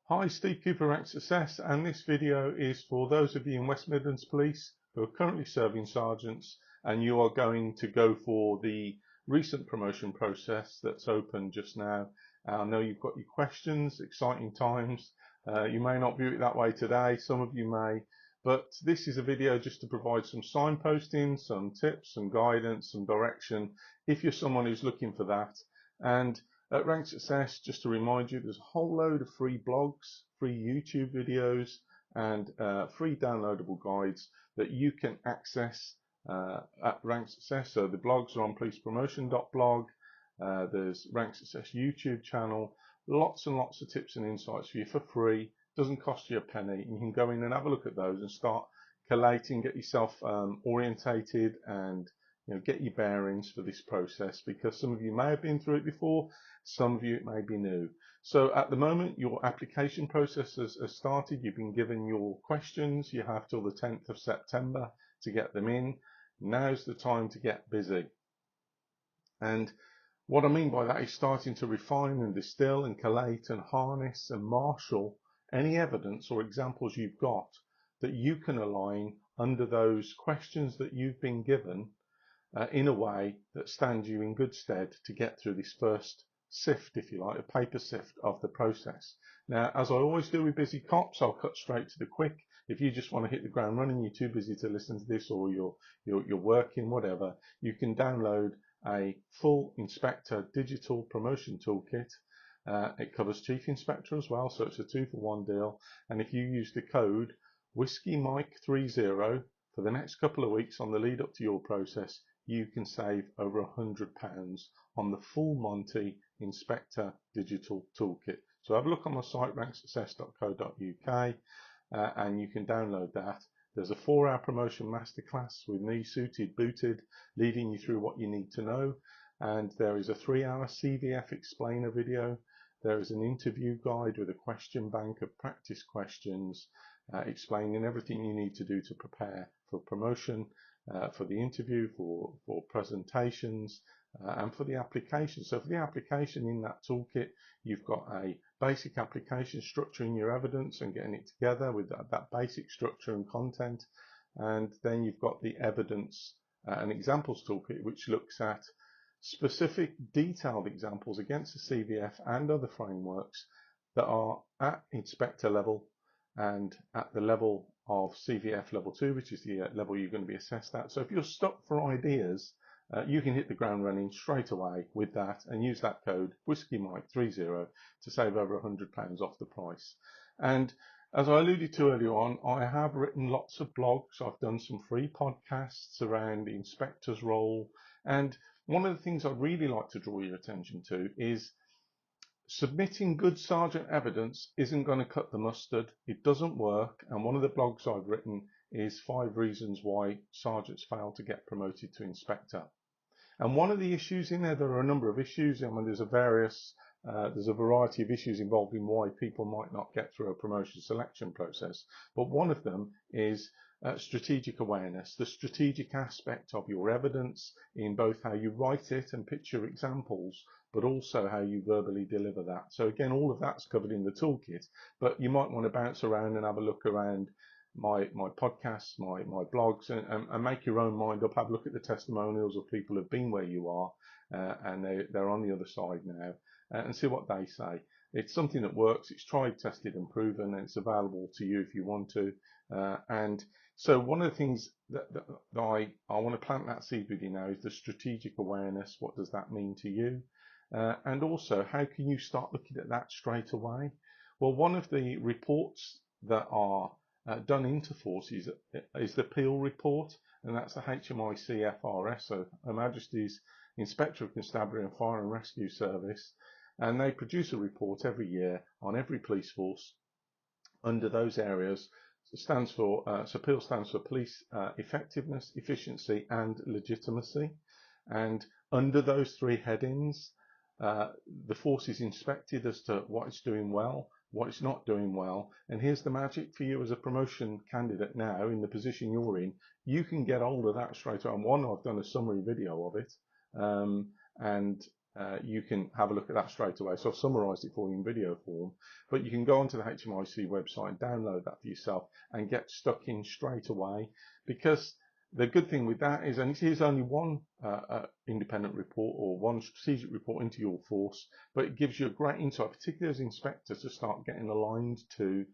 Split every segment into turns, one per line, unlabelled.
Hi, Steve Cooper, Rank Success, and this video is for those of you in West Midlands Police who are currently serving sergeants and you are going to go for the recent promotion process that's open just now. I know you've got your questions, exciting times. You may not view it that way today, some of you may, but this is a video just to provide some signposting, some tips, some guidance, some direction if you're someone who's looking for that. And at Rank Success, just to remind you, there's a whole load of free blogs, free YouTube videos, and free downloadable guides that you can access at Rank Success. So the blogs are on policepromotion.blog. There's Rank Success YouTube channel. Lots and lots of tips and insights for you for free. Doesn't cost you a penny. You can go in and have a look at those and start collating, get yourself orientated and get your bearings for this process, because some of you may have been through it before, some of you it may be new. So at the moment, your application process has started. You've been given your questions. You have till the 10th of September to get them in. Now's the time to get busy. And what I mean by that is starting to refine and distill and collate and harness and marshal any evidence or examples you've got that you can align under those questions that you've been given in a way that stands you in good stead to get through this first sift, if you like, a paper sift of the process. Now, as I always do with busy cops, I'll cut straight to the quick. If you just want to hit the ground running, you're too busy to listen to this, or you're working, whatever, you can download a full inspector digital promotion toolkit. It covers chief inspector as well, so it's a 2-for-1 deal. And if you use the code Whiskey Mike 30 for the next couple of weeks on the lead up to your process, you can save over £100 on the full Monty Inspector Digital Toolkit. So have a look on my site, ranksuccess.co.uk, and you can download that. There's a 4-hour promotion masterclass with me suited, booted, leading you through what you need to know. And there is a 3-hour CVF explainer video. There is an interview guide with a question bank of practice questions, explaining everything you need to do to prepare for promotion, for the interview, for presentations, and for the application. So for the application in that toolkit, you've got a basic application, structuring your evidence and getting it together with that basic structure and content. And then you've got the evidence and examples toolkit, which looks at specific detailed examples against the CVF and other frameworks that are at inspector level and at the level of CVF level 2, which is the level you're going to be assessed at. So if you're stuck for ideas, you can hit the ground running straight away with that and use that code Whiskey Mike 30 to save over £100 off the price. And as I alluded to earlier on, I have written lots of blogs. I've done some free podcasts around the inspector's role. And one of the things I'd really like to draw your attention to is submitting good sergeant evidence isn't going to cut the mustard. It doesn't work. And one of the blogs I've written is 5 reasons why sergeants fail to get promoted to inspector. And one of the issues in there are a number of issues. I mean, there's a variety of issues involving why people might not get through a promotion selection process. But one of them is strategic awareness, the strategic aspect of your evidence in both how you write it and picture examples, but also how you verbally deliver that. So again, all of that's covered in the toolkit, but you might want to bounce around and have a look around my podcasts, my blogs, and make your own mind up. Have a look at the testimonials of people who've been where you are, and they're on the other side now, and see what they say. It's something that works. It's tried, tested, and proven, and it's available to you if you want to. And so one of the things that I want to plant that seed with you now is the strategic awareness. What does that mean to you? And also, how can you start looking at that straight away? Well, one of the reports that are done into forces is the Peel report, and that's the HMIC FRS, so Her Majesty's Inspector of Constabulary and Fire and Rescue Service, and they produce a report every year on every police force under those areas. It stands for so Peel stands for police effectiveness, efficiency, and legitimacy, and under those 3 headings, the force is inspected as to what it's doing well, what it's not doing well. And here's the magic for you as a promotion candidate now in the position you're in. You can get hold of that straight away. I've done a summary video of it, and you can have a look at that straight away. So I've summarised it for you in video form, but you can go onto the HMIC website, download that for yourself and get stuck in straight away, because the good thing with that is, and it is only one independent report or one strategic report into your force, but it gives you a great insight, particularly as inspectors, to start getting aligned to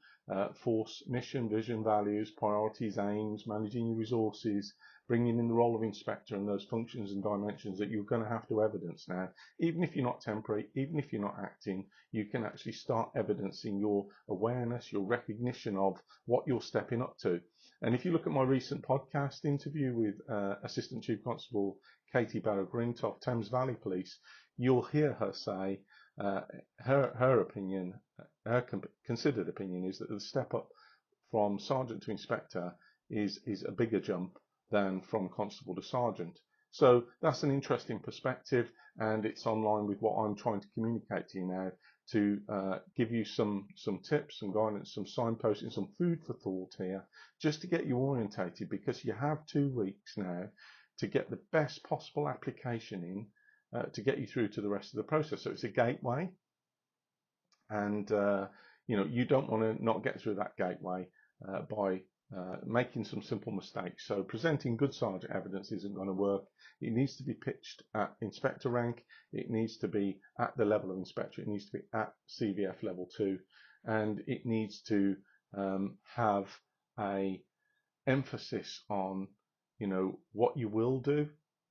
force mission, vision, values, priorities, aims, managing your resources, bringing in the role of inspector and those functions and dimensions that you're going to have to evidence now. Even if you're not temporary, even if you're not acting, you can actually start evidencing your awareness, your recognition of what you're stepping up to. And if you look at my recent podcast interview with Assistant Chief Constable Katie Barrow-Grint of Thames Valley Police, you'll hear her say her opinion, her considered opinion, is that the step up from sergeant to inspector is a bigger jump than from constable to sergeant. So that's an interesting perspective, and it's online with what I'm trying to communicate to you now, to give you some tips, some guidance, some signposting, some food for thought here, just to get you orientated, because you have 2 weeks now to get the best possible application in to get you through to the rest of the process. So it's a gateway, and you don't want to not get through that gateway by making some simple mistakes. So presenting good sergeant evidence isn't going to work. It needs to be pitched at inspector rank. It needs to be at the level of inspector. It needs to be at CVF level 2, and it needs to have a emphasis on what you will do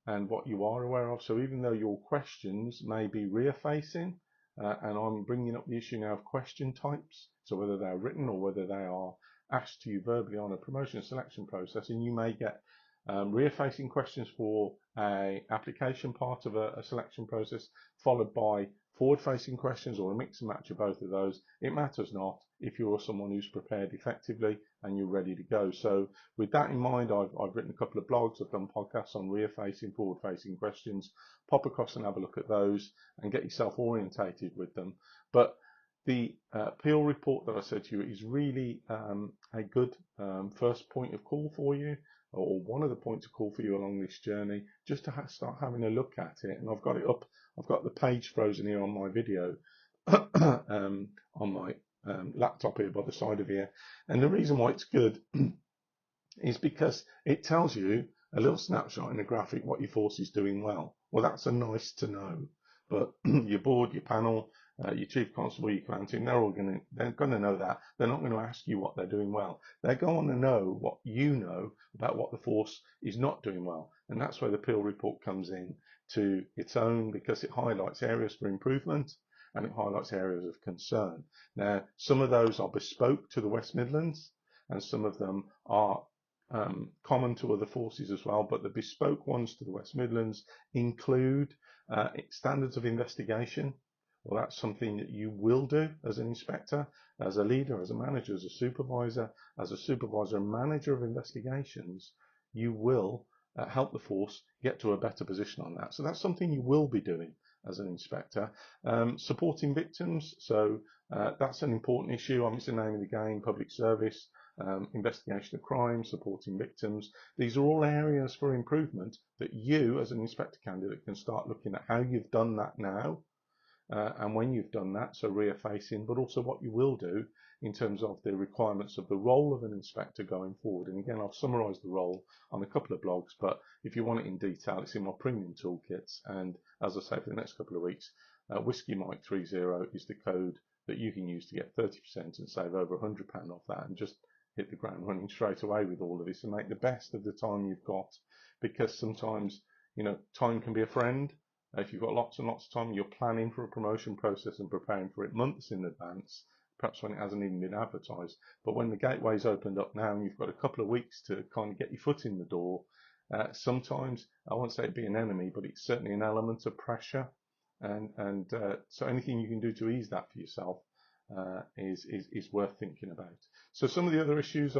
and what you are aware of. So even though your questions may be rear facing, and I'm bringing up the issue now of question types, so whether they're written or whether they are asked to you verbally on a promotion selection process, and you may get rear-facing questions for a application part of a selection process, followed by forward-facing questions, or a mix and match of both of those. It matters not if you're someone who's prepared effectively and you're ready to go. So with that in mind, I've written a couple of blogs, I've done podcasts on rear-facing, forward-facing questions. Pop across and have a look at those and get yourself orientated with them. But the Peel report that I said to you is really a good first point of call for you, or one of the points of call for you along this journey, just to start having a look at it. And I've got it up, I've got the page frozen here on my video on my laptop here by the side of here. And the reason why it's good is because it tells you a little snapshot in a graphic what your force is doing well. Well, that's a nice to know. But your board, your panel, your chief constable, your command team, they're going to know that. They're not going to ask you what they're doing well. They're going to know what you know about what the force is not doing well. And that's where the Peel report comes in to its own, because it highlights areas for improvement and it highlights areas of concern. Now, some of those are bespoke to the West Midlands, and some of them are common to other forces as well, but the bespoke ones to the West Midlands include standards of investigation. Well, that's something that you will do as an inspector, as a leader, as a manager, as a supervisor and manager of investigations. You will help the force get to a better position on that. So that's something you will be doing as an inspector. Supporting victims, so that's an important issue. It's the name of the game, public service, investigation of crime, supporting victims. These are all areas for improvement that you as an inspector candidate can start looking at how you've done that now, and when you've done that, so rear facing, but also what you will do in terms of the requirements of the role of an inspector going forward. And again, I've summarised the role on a couple of blogs, but if you want it in detail, it's in my premium toolkits. And as I say, for the next couple of weeks, Whiskey Mike 30 is the code that you can use to get 30% and save over £100 off that, and just hit the ground running straight away with all of this and make the best of the time you've got. Because sometimes, time can be a friend. If you've got lots and lots of time, you're planning for a promotion process and preparing for it months in advance, perhaps when it hasn't even been advertised. But when the gateway's opened up now and you've got a couple of weeks to kind of get your foot in the door, sometimes, I won't say it'd be an enemy, but it's certainly an element of pressure. And so anything you can do to ease that for yourself is worth thinking about. So some of the other issues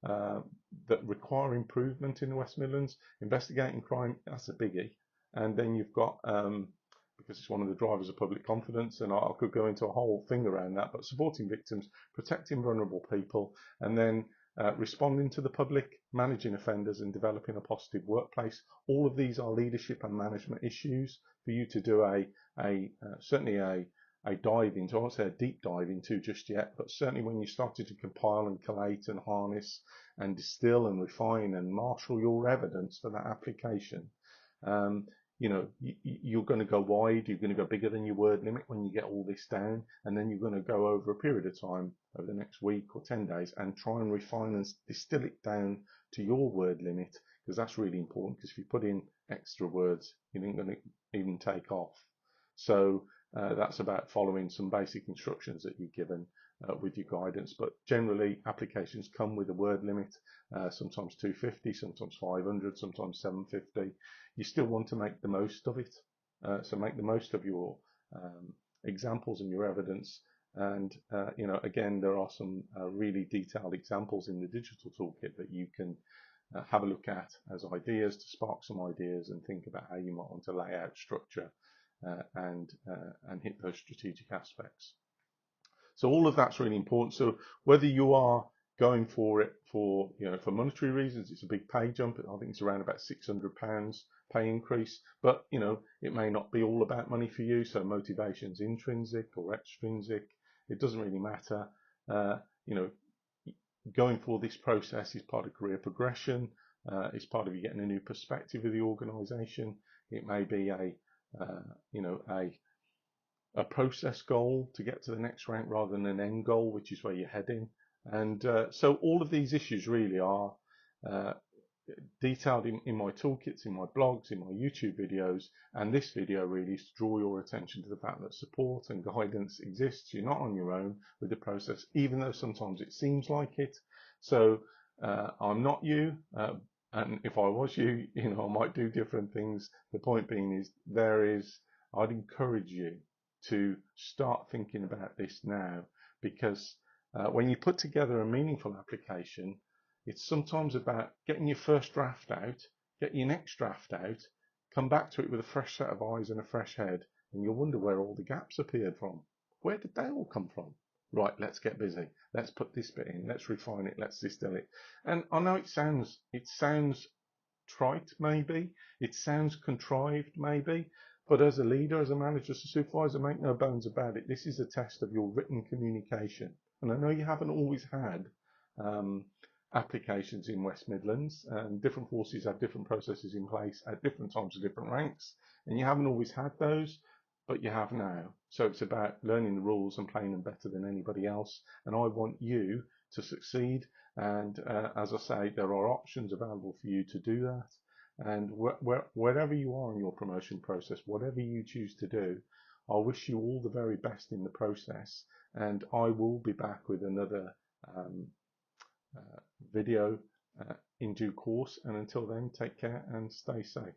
that require improvement in the West Midlands, investigating crime, that's a biggie. And then you've got, because it's one of the drivers of public confidence, and I could go into a whole thing around that, but supporting victims, protecting vulnerable people, and then responding to the public, managing offenders, and developing a positive workplace. All of these are leadership and management issues for you to do certainly a dive into, I won't say a deep dive into just yet, but certainly when you started to compile and collate and harness and distill and refine and marshal your evidence for that application, you're going to go wide, you're going to go bigger than your word limit when you get all this down, and then you're going to go over a period of time, over the next week or 10 days, and try and refine and distill it down to your word limit, because that's really important, because if you put in extra words, you ain't going to even take off. So that's about following some basic instructions that you're given with your guidance, but generally applications come with a word limit, sometimes 250, sometimes 500, sometimes 750. You still want to make the most of it, so make the most of your examples and your evidence. And again, there are some really detailed examples in the digital toolkit that you can have a look at as ideas to spark some ideas and think about how you might want to lay out structure and hit those strategic aspects. So all of that's really important. So whether you are going for it for monetary reasons, it's a big pay jump. I think it's around about £600 pay increase, but it may not be all about money for you. So motivation's intrinsic or extrinsic, it doesn't really matter. Going for this process is part of career progression. It's part of you getting a new perspective of the organisation. It may be a process goal to get to the next rank rather than an end goal, which is where you're heading. And so all of these issues really are detailed in my toolkits, in my blogs, in my YouTube videos. And this video really is to draw your attention to the fact that support and guidance exists. You're not on your own with the process, even though sometimes it seems like it. So I'm not you. And if I was you, I might do different things. The point being is I'd encourage you to start thinking about this now, because when you put together a meaningful application, it's sometimes about getting your first draft out, get your next draft out, come back to it with a fresh set of eyes and a fresh head, and you'll wonder where all the gaps appeared from. Where did they all come from? Right, let's get busy. Let's put this bit in. Let's refine it. Let's distill it. And I know it sounds trite, maybe. It sounds contrived, maybe. But as a leader, as a manager, as a supervisor, make no bones about it. This is a test of your written communication. And I know you haven't always had applications in West Midlands, and different forces have different processes in place at different times of different ranks. And you haven't always had those, but you have now. So it's about learning the rules and playing them better than anybody else. And I want you to succeed. And as I say, there are options available for you to do that. And wherever you are in your promotion process, whatever you choose to do, I wish you all the very best in the process. And I will be back with another video in due course. And until then, take care and stay safe.